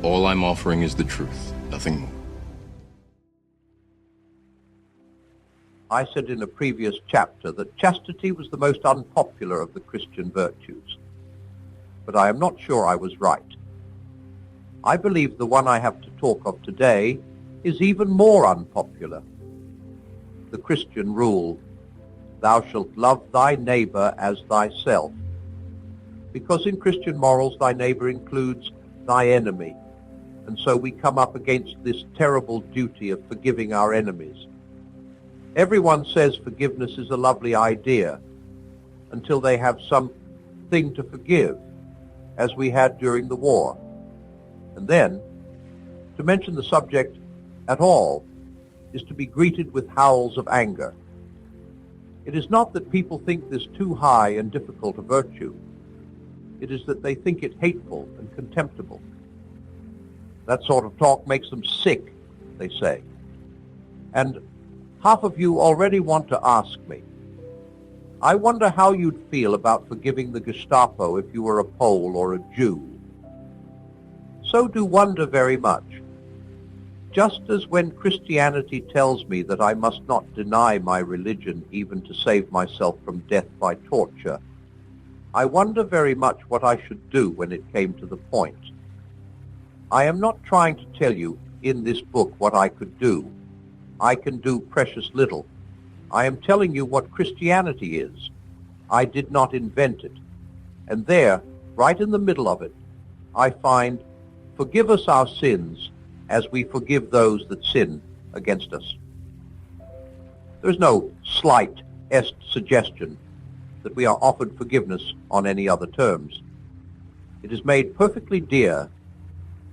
All I'm offering is the truth, nothing more. I said in a previous chapter that chastity was the most unpopular of the Christian virtues, but I am not sure I was right. I believe the one I have to talk of today is even more unpopular. The Christian rule, thou shalt love thy neighbor as thyself, because in Christian morals thy neighbor includes thy enemy, and so we come up against this terrible duty of forgiving our enemies. Everyone says forgiveness is a lovely idea until they have something to forgive, as we had during the war. And then, to mention the subject at all is to be greeted with howls of anger. It is not that people think this too high and difficult a virtue. It is that they think it hateful and contemptible. That sort of talk makes them sick, they say. And half of you already want to ask me, I wonder how you'd feel about forgiving the Gestapo if you were a Pole or a Jew. So do wonder very much. Just as when Christianity tells me that I must not deny my religion even to save myself from death by torture, I wonder very much what I should do when it came to the point. I am not trying to tell you in this book what I could do. I can do precious little. I am telling you what Christianity is. I did not invent it. And there, right in the middle of it, I find, forgive us our sins as we forgive those that sin against us. There is no slight est suggestion that we are offered forgiveness on any other terms. It is made perfectly dear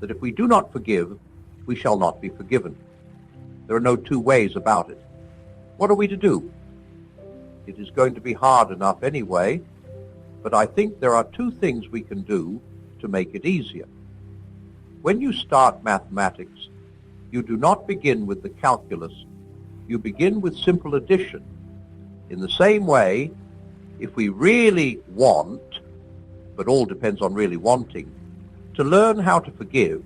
that if we do not forgive, we shall not be forgiven. There are no two ways about it. What are we to do? It is going to be hard enough anyway, but I think there are two things we can do to make it easier. When you start mathematics, you do not begin with the calculus. You begin with simple addition. In the same way, if we really want, but all depends on really wanting, to learn how to forgive,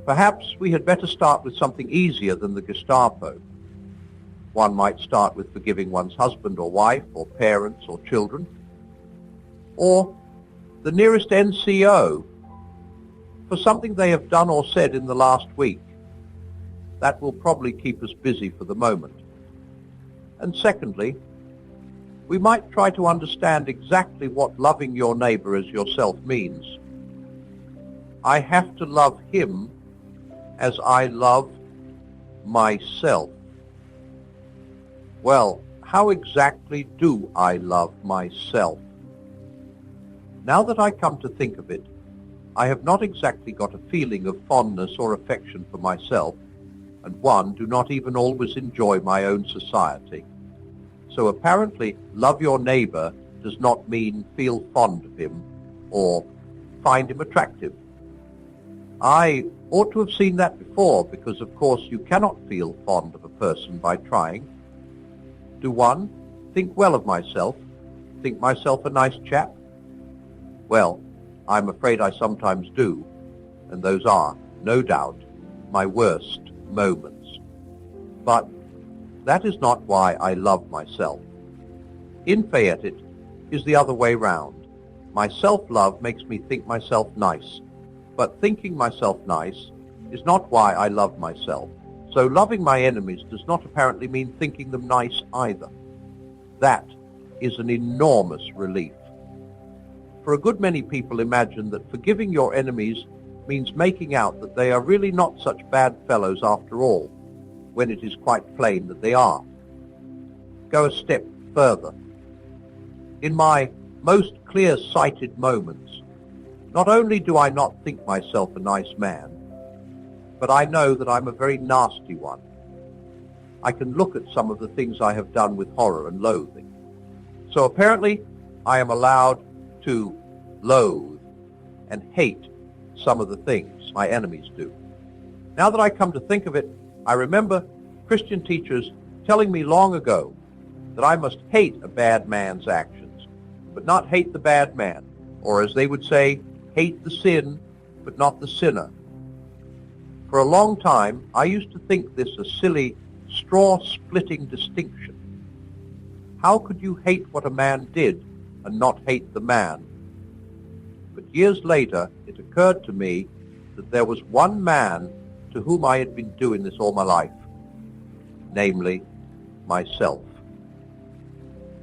perhaps we had better start with something easier than the Gestapo. One might start with forgiving one's husband or wife or parents or children, or the nearest NCO for something they have done or said in the last week. That will probably keep us busy for the moment. And secondly, we might try to understand exactly what loving your neighbor as yourself means. I have to love him as I love myself. Well, how exactly do I love myself? Now that I come to think of it, I have not exactly got a feeling of fondness or affection for myself, and do not even always enjoy my own society. So apparently, love your neighbor does not mean feel fond of him or find him attractive. I ought to have seen that before, because of course you cannot feel fond of a person by trying. Do one think well of myself, think myself a nice chap? Well, I'm afraid I sometimes do, and those are, no doubt, my worst moments. But that is not why I love myself. In fait, it is the other way round. My self-love makes me think myself nice, but thinking myself nice is not why I love myself. So loving my enemies does not apparently mean thinking them nice either. That is an enormous relief. For a good many people imagine that forgiving your enemies means making out that they are really not such bad fellows after all, when it is quite plain that they are. Go a step further. In my most clear-sighted moments, not only do I not think myself a nice man, but I know that I'm a very nasty one. I can look at some of the things I have done with horror and loathing. So apparently I am allowed to loathe and hate some of the things my enemies do. Now that I come to think of it, I remember Christian teachers telling me long ago that I must hate a bad man's actions, but not hate the bad man, or as they would say, hate the sin, but not the sinner. For a long time, I used to think this a silly, straw-splitting distinction. How could you hate what a man did and not hate the man? But years later, it occurred to me that there was one man to whom I had been doing this all my life, namely, myself.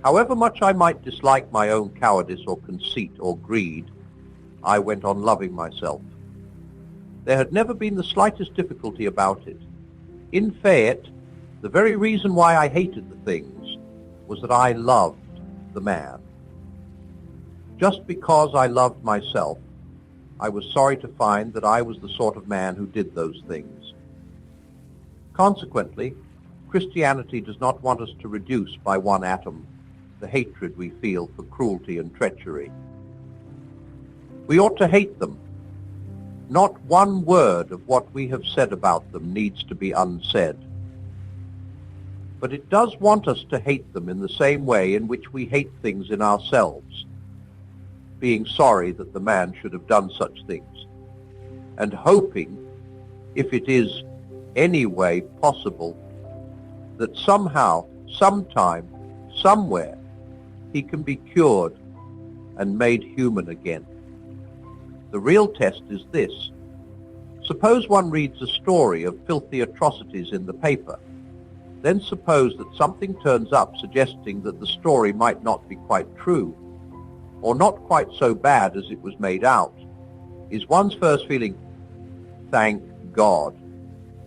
However much I might dislike my own cowardice or conceit or greed, I went on loving myself. There had never been the slightest difficulty about it. In fact, the very reason why I hated the things was that I loved the man. Just because I loved myself, I was sorry to find that I was the sort of man who did those things. Consequently, Christianity does not want us to reduce by one atom the hatred we feel for cruelty and treachery. We ought to hate them. Not one word of what we have said about them needs to be unsaid. But it does want us to hate them in the same way in which we hate things in ourselves, being sorry that the man should have done such things, and hoping, if it is any way possible, that somehow, sometime, somewhere, he can be cured and made human again. The real test is this. Suppose one reads a story of filthy atrocities in the paper. Then suppose that something turns up suggesting that the story might not be quite true, or not quite so bad as it was made out. Is one's first feeling, thank God,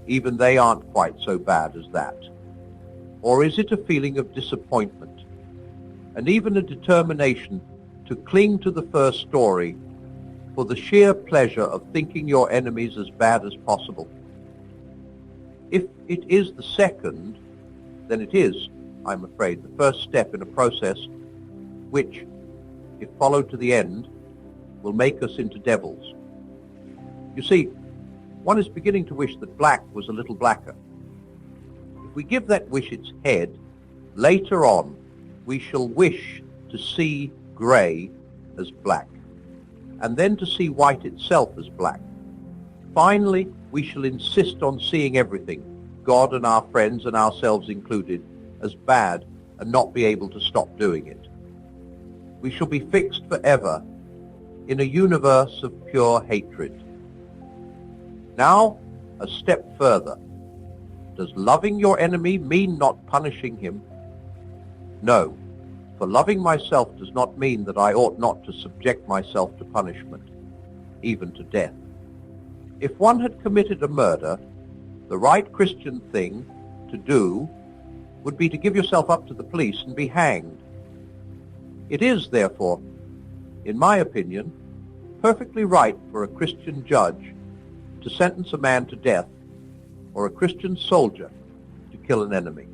even they aren't quite so bad as that? Or is it a feeling of disappointment, and even a determination to cling to the first story for the sheer pleasure of thinking your enemies as bad as possible? If it is the second, then it is, I'm afraid, the first step in a process which, if followed to the end, will make us into devils. You see, one is beginning to wish that black was a little blacker. If we give that wish its head, later on we shall wish to see grey as black, and then to see white itself as black. Finally, we shall insist on seeing everything, God and our friends and ourselves included, as bad and not be able to stop doing it. We shall be fixed forever in a universe of pure hatred. Now, a step further. Does loving your enemy mean not punishing him? No, for loving myself does not mean that I ought not to subject myself to punishment, even to death. If one had committed a murder, the right Christian thing to do would be to give yourself up to the police and be hanged. It is, therefore, in my opinion, perfectly right for a Christian judge to sentence a man to death or a Christian soldier to kill an enemy.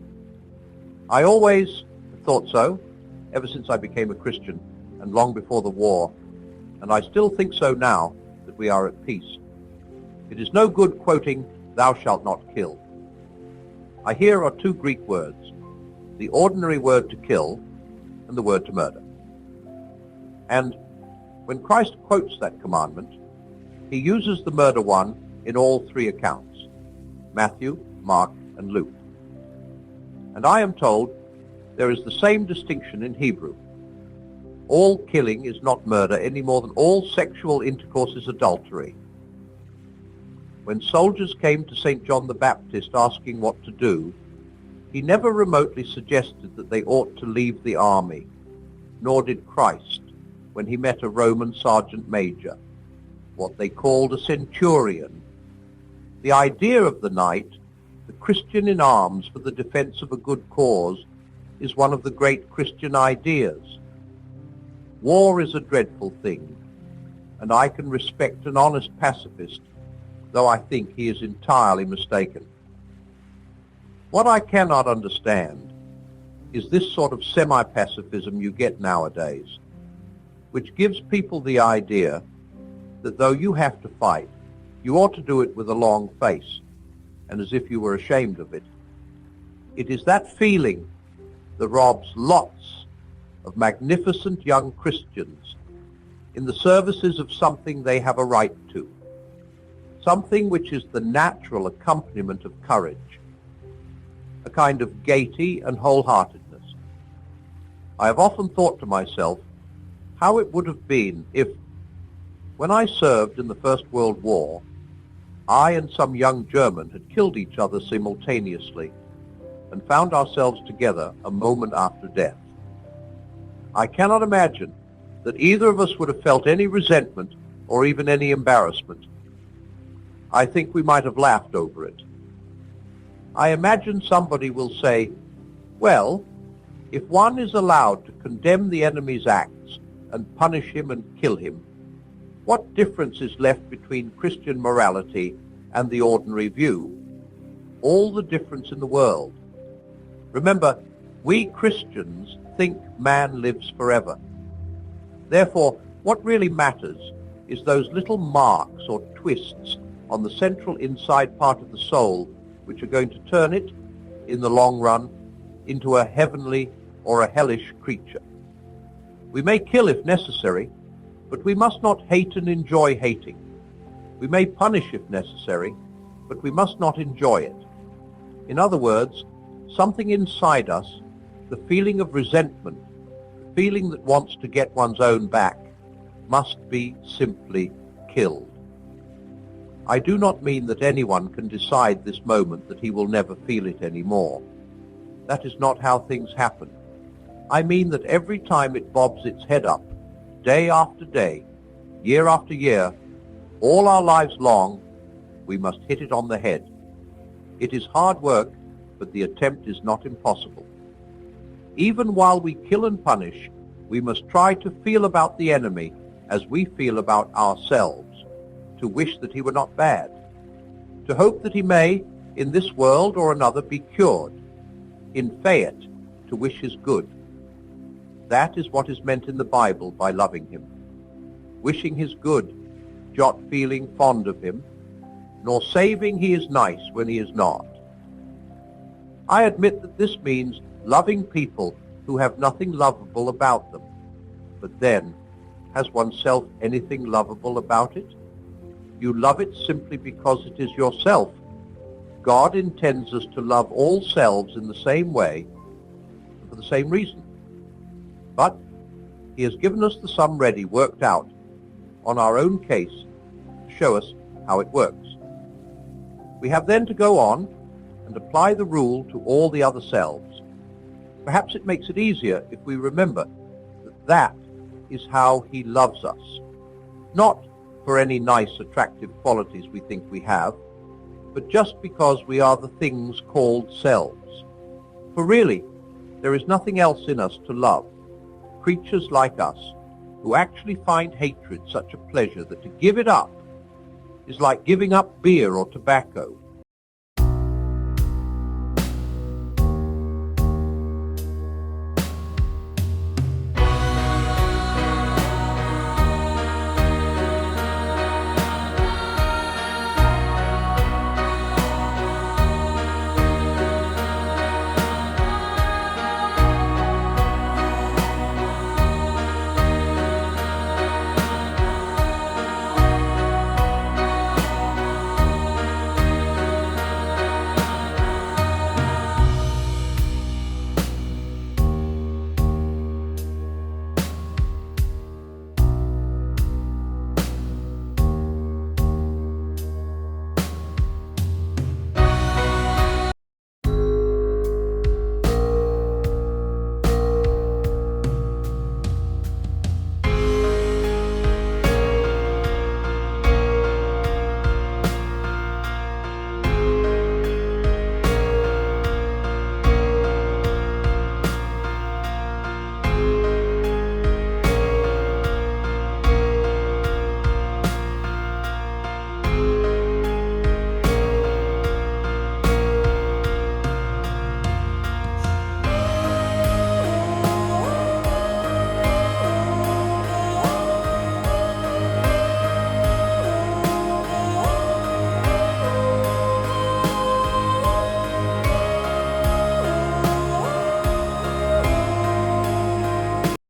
I always thought so, ever since I became a Christian and long before the war, and I still think so now that we are at peace. It is no good quoting, "Thou shalt not kill." I here are two Greek words, the ordinary word to kill and the word to murder. And when Christ quotes that commandment, he uses the murder one in all three accounts, Matthew, Mark, and Luke. And I am told there is the same distinction in Hebrew. All killing is not murder any more than all sexual intercourse is adultery. When soldiers came to St. John the Baptist asking what to do, he never remotely suggested that they ought to leave the army, nor did Christ when he met a Roman sergeant major, what they called a centurion. The idea of the knight, the Christian in arms for the defense of a good cause, is one of the great Christian ideas. War is a dreadful thing, and I can respect an honest pacifist, though I think he is entirely mistaken. What I cannot understand is this sort of semi-pacifism you get nowadays, which gives people the idea that though you have to fight, you ought to do it with a long face, and as if you were ashamed of it. It is that feeling that robs lots of magnificent young Christians in the services of something they have a right to, something which is the natural accompaniment of courage, a kind of gaiety and wholeheartedness. I have often thought to myself how it would have been if, when I served in the First World War, I and some young German had killed each other simultaneously and found ourselves together a moment after death. I cannot imagine that either of us would have felt any resentment or even any embarrassment. I think we might have laughed over it. I imagine somebody will say, well, if one is allowed to condemn the enemy's acts and punish him and kill him, what difference is left between Christian morality and the ordinary view? All the difference in the world. Remember, we Christians think man lives forever. Therefore, what really matters is those little marks or twists on the central inside part of the soul which are going to turn it, in the long run, into a heavenly or a hellish creature. We may kill if necessary, but we must not hate and enjoy hating. We may punish if necessary, but we must not enjoy it. In other words, something inside us, the feeling of resentment, the feeling that wants to get one's own back, must be simply killed. I do not mean that anyone can decide this moment that he will never feel it anymore. That is not how things happen. I mean that every time it bobs its head up, day after day, year after year, all our lives long, we must hit it on the head. It is hard work, but the attempt is not impossible. Even while we kill and punish, we must try to feel about the enemy as we feel about ourselves, to wish that he were not bad, to hope that he may, in this world or another, be cured, in Fayette, to wish his good. That is what is meant in the Bible by loving him. Wishing his good, not feeling fond of him, nor saving he is nice when he is not. I admit that this means loving people who have nothing lovable about them. But then, has oneself anything lovable about it? You love it simply because it is yourself. God intends us to love all selves in the same way, for the same reason. But he has given us the sum ready, worked out, on our own case, to show us how it works. We have then to go on and apply the rule to all the other selves. Perhaps it makes it easier if we remember that that is how he loves us. Not for any nice, attractive qualities we think we have, but just because we are the things called selves. For really, there is nothing else in us to love. Creatures like us, who actually find hatred such a pleasure that to give it up is like giving up beer or tobacco.